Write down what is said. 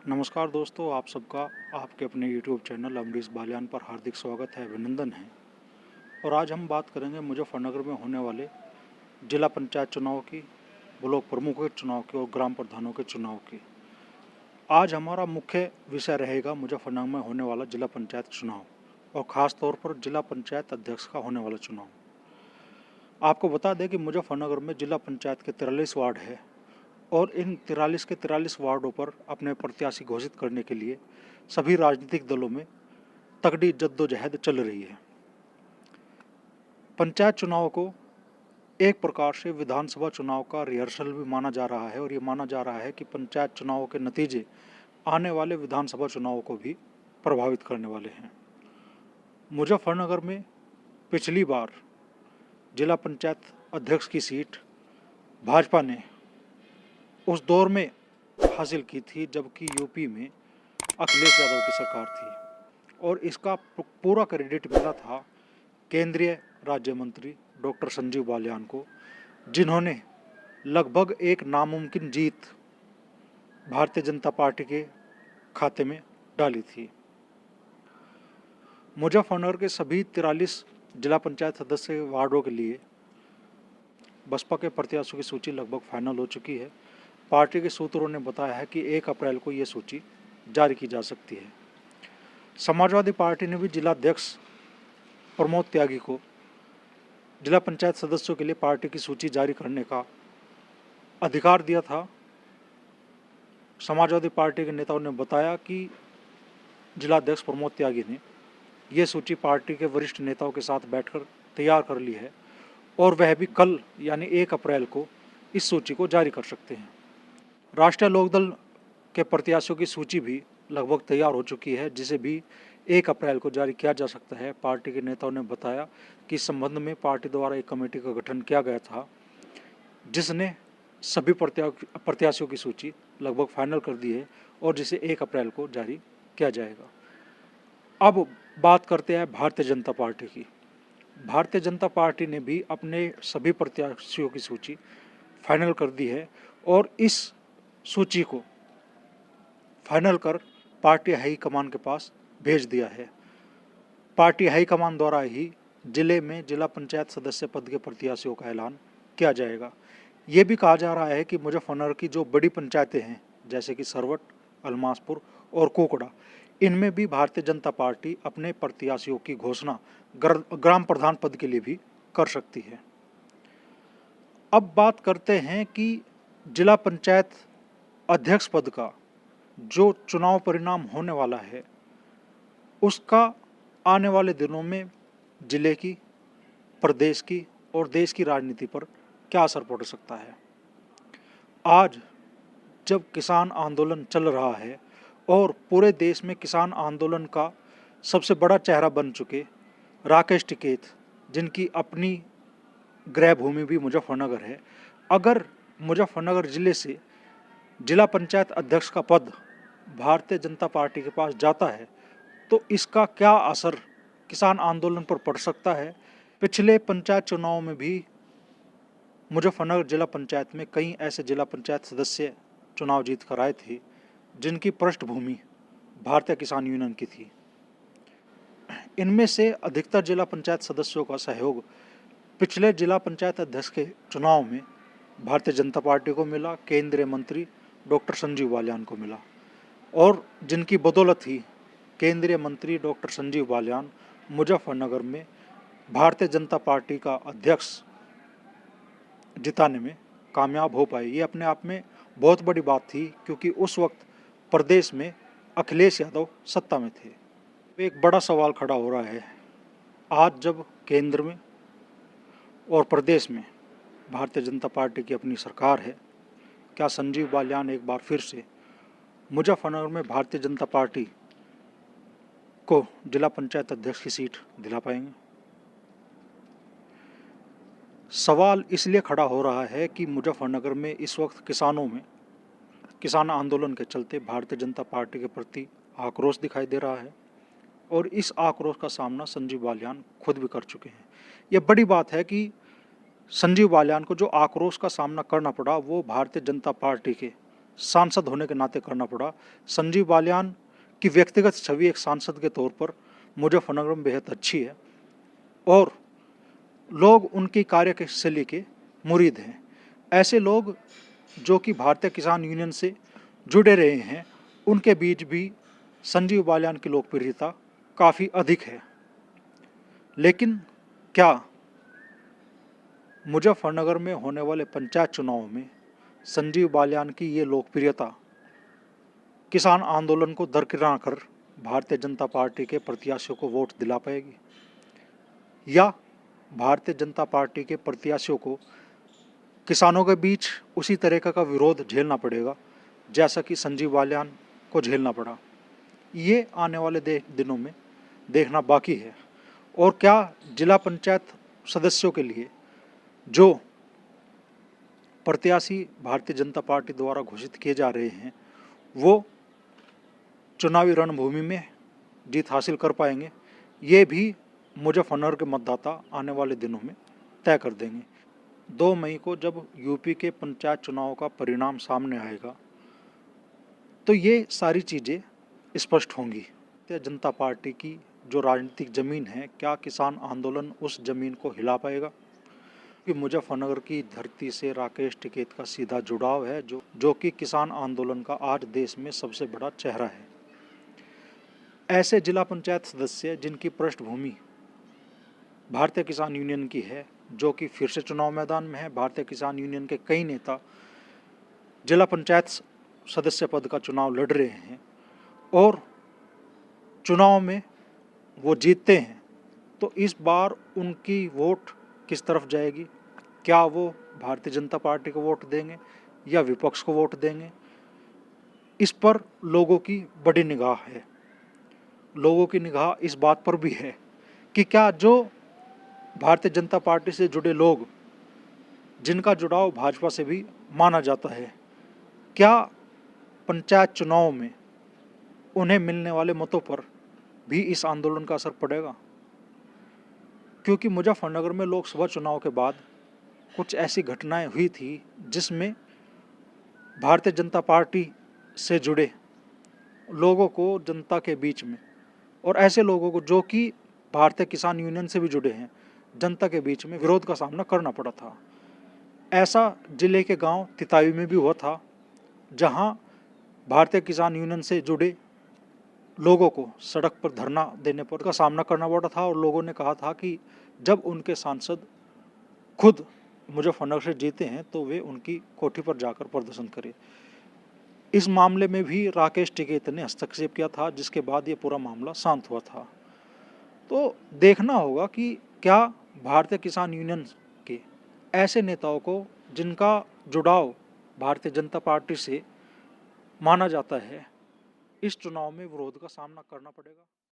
नमस्कार दोस्तों, आप सबका आपके अपने YouTube चैनल अमरीश बालियान पर हार्दिक स्वागत है, अभिनंदन है। और आज हम बात करेंगे मुजफ्फरनगर में होने वाले जिला पंचायत चुनाव की, ब्लॉक प्रमुखों के चुनाव की और ग्राम प्रधानों के चुनाव की। आज हमारा मुख्य विषय रहेगा मुजफ्फरनगर में होने वाला जिला पंचायत चुनाव और ख़ास तौर पर जिला पंचायत अध्यक्ष का होने वाला चुनाव। आपको बता दें कि मुजफ्फरनगर में जिला पंचायत के 43 वार्ड है और इन 43 के 43 वार्डों पर अपने प्रत्याशी घोषित करने के लिए सभी राजनीतिक दलों में तगड़ी जद्दोजहद चल रही है। पंचायत चुनाव को एक प्रकार से विधानसभा चुनाव का रिहर्सल भी माना जा रहा है और ये माना जा रहा है कि पंचायत चुनाव के नतीजे आने वाले विधानसभा चुनाव को भी प्रभावित करने वाले हैं। मुजफ्फरनगर में पिछली बार जिला पंचायत अध्यक्ष की सीट भाजपा ने उस दौर में हासिल की थी जबकि यूपी में अखिलेश यादव की सरकार थी और इसका पूरा क्रेडिट मिला था केंद्रीय राज्य मंत्री डॉक्टर संजीव बालियान को, जिन्होंने लगभग एक नामुमकिन जीत भारतीय जनता पार्टी के खाते में डाली थी। मुजफ्फरनगर के सभी 43 जिला पंचायत सदस्य वार्डों के लिए बसपा के प्रत्याशियों की सूची लगभग फाइनल हो चुकी है। पार्टी के सूत्रों ने बताया है कि 1 अप्रैल को ये सूची जारी की जा सकती है। समाजवादी पार्टी ने भी जिलाध्यक्ष प्रमोद त्यागी को जिला पंचायत सदस्यों के लिए पार्टी की सूची जारी करने का अधिकार दिया था। समाजवादी पार्टी के नेताओं ने बताया कि जिलाध्यक्ष प्रमोद त्यागी ने यह सूची पार्टी के वरिष्ठ नेताओं के साथ बैठकर तैयार कर ली है और वह भी कल यानी 1 अप्रैल को इस सूची को जारी कर सकते हैं। राष्ट्रीय लोकदल के प्रत्याशियों की सूची भी लगभग तैयार हो चुकी है, जिसे भी 1 अप्रैल को जारी किया जा सकता है। पार्टी के नेताओं ने बताया कि इस संबंध में पार्टी द्वारा एक कमेटी का गठन किया गया था, जिसने सभी प्रत्याशियों की सूची लगभग फाइनल कर दी है और जिसे 1 अप्रैल को जारी किया जाएगा। अब बात करते हैं भारतीय जनता पार्टी की। भारतीय जनता पार्टी ने भी अपने सभी प्रत्याशियों की सूची फाइनल कर दी है और इस सूची को फाइनल कर पार्टी हाईकमान के पास भेज दिया है। पार्टी हाईकमान द्वारा ही जिले में जिला पंचायत सदस्य पद के प्रत्याशियों का ऐलान किया जाएगा। ये भी कहा जा रहा है कि मुजफ्फरनगर की जो बड़ी पंचायतें हैं जैसे कि सरवट, अलमासपुर और कोकड़ा, इनमें भी भारतीय जनता पार्टी अपने प्रत्याशियों की घोषणा ग्राम प्रधान पद के लिए भी कर सकती है। अब बात करते हैं कि जिला पंचायत अध्यक्ष पद का जो चुनाव परिणाम होने वाला है उसका आने वाले दिनों में जिले की, प्रदेश की और देश की राजनीति पर क्या असर पड़ सकता है। आज जब किसान आंदोलन चल रहा है और पूरे देश में किसान आंदोलन का सबसे बड़ा चेहरा बन चुके राकेश टिकैत, जिनकी अपनी गृह भूमि भी मुजफ्फरनगर है, अगर मुजफ्फरनगर जिले से जिला पंचायत अध्यक्ष का पद भारतीय जनता पार्टी के पास जाता है तो इसका क्या असर किसान आंदोलन पर पड़ सकता है। पिछले पंचायत चुनाव में भी मुजफ्फरनगर जिला पंचायत में कई ऐसे जिला पंचायत सदस्य चुनाव जीत कर आए थे जिनकी पृष्ठभूमि भारतीय किसान यूनियन की थी। इनमें से अधिकतर जिला पंचायत सदस्यों का सहयोग पिछले जिला पंचायत अध्यक्ष के चुनाव में भारतीय जनता पार्टी को मिला, केंद्रीय मंत्री डॉक्टर संजीव बालियान को मिला और जिनकी बदौलत ही केंद्रीय मंत्री डॉक्टर संजीव बालियान मुजफ्फरनगर में भारतीय जनता पार्टी का अध्यक्ष जिताने में कामयाब हो पाए। ये अपने आप में बहुत बड़ी बात थी क्योंकि उस वक्त प्रदेश में अखिलेश यादव सत्ता में थे। एक बड़ा सवाल खड़ा हो रहा है, आज जब केंद्र में और प्रदेश में भारतीय जनता पार्टी की अपनी सरकार है, क्या संजीव बालियान एक बार फिर से मुजफ्फरनगर में भारतीय जनता पार्टी को जिला पंचायत अध्यक्ष की सीट दिला पाएंगे। सवाल इसलिए खड़ा हो रहा है कि मुजफ्फरनगर में इस वक्त किसानों में किसान आंदोलन के चलते भारतीय जनता पार्टी के प्रति आक्रोश दिखाई दे रहा है और इस आक्रोश का सामना संजीव बालियान खुद भी कर चुके हैं। ये बड़ी बात है कि संजीव बालियान को जो आक्रोश का सामना करना पड़ा वो भारतीय जनता पार्टी के सांसद होने के नाते करना पड़ा। संजीव बालियान की व्यक्तिगत छवि एक सांसद के तौर पर मुजफ्फरनगर में बेहद अच्छी है और लोग उनकी कार्यशैली के मुरीद हैं। ऐसे लोग जो कि भारतीय किसान यूनियन से जुड़े रहे हैं, उनके बीच भी संजीव बालियान की लोकप्रियता काफ़ी अधिक है। लेकिन क्या मुजफ्फरनगर में होने वाले पंचायत चुनाव में संजीव बालियान की ये लोकप्रियता किसान आंदोलन को दरकिनार कर भारतीय जनता पार्टी के प्रत्याशियों को वोट दिला पाएगी, या भारतीय जनता पार्टी के प्रत्याशियों को किसानों के बीच उसी तरीके का विरोध झेलना पड़ेगा जैसा कि संजीव बालियान को झेलना पड़ा? ये आने वाले दिनों में देखना बाकी है। और क्या जिला पंचायत सदस्यों के लिए जो प्रत्याशी भारतीय जनता पार्टी द्वारा घोषित किए जा रहे हैं, वो चुनावी रणभूमि में जीत हासिल कर पाएंगे? ये भी मुजफ्फरनगर के मतदाता आने वाले दिनों में तय कर देंगे। 2 मई को जब यूपी के पंचायत चुनाव का परिणाम सामने आएगा तो ये सारी चीज़ें स्पष्ट होंगी। भारतीय जनता पार्टी की जो राजनीतिक ज़मीन है, क्या किसान आंदोलन उस ज़मीन को हिला पाएगा? कि मुजफ्फरनगर की धरती से राकेश टिकैत का सीधा जुड़ाव है, जो कि किसान आंदोलन का आज देश में सबसे बड़ा चेहरा है। ऐसे जिला पंचायत सदस्य जिनकी पृष्ठभूमि भारतीय किसान यूनियन की है, जो कि फिर से चुनाव मैदान में है। भारतीय किसान यूनियन के कई नेता जिला पंचायत सदस्य पद का चुनाव लड़ रहे हैं और चुनाव में वो जीतते हैं, तो इस बार उनकी वोट किस तरफ जाएगी? क्या वो भारतीय जनता पार्टी को वोट देंगे या विपक्ष को वोट देंगे? इस पर लोगों की बड़ी निगाह है। लोगों की निगाह इस बात पर भी है कि क्या जो भारतीय जनता पार्टी से जुड़े लोग, जिनका जुड़ाव भाजपा से भी माना जाता है, क्या पंचायत चुनाव में उन्हें मिलने वाले मतों पर भी इस आंदोलन का असर पड़ेगा? क्योंकि मुजफ्फरनगर में लोकसभा चुनाव के बाद कुछ ऐसी घटनाएं हुई थी जिसमें भारतीय जनता पार्टी से जुड़े लोगों को जनता के बीच में, और ऐसे लोगों को जो कि भारतीय किसान यूनियन से भी जुड़े हैं, जनता के बीच में विरोध का सामना करना पड़ा था। ऐसा जिले के गांव तितावी में भी हुआ था, जहां भारतीय किसान यूनियन से जुड़े लोगों को सड़क पर धरना देने पर का सामना करना पड़ा था और लोगों ने कहा था कि जब उनके सांसद खुद मुजफ्फरनगर से जीते हैं तो वे उनकी कोठी पर जाकर प्रदर्शन करें। इस मामले में भी राकेश टिकैत ने हस्तक्षेप किया था, जिसके बाद ये पूरा मामला शांत हुआ था। तो देखना होगा कि क्या भारतीय किसान यूनियन के ऐसे नेताओं को, जिनका जुड़ाव भारतीय जनता पार्टी से माना जाता है, इस चुनाव में विरोध का सामना करना पड़ेगा।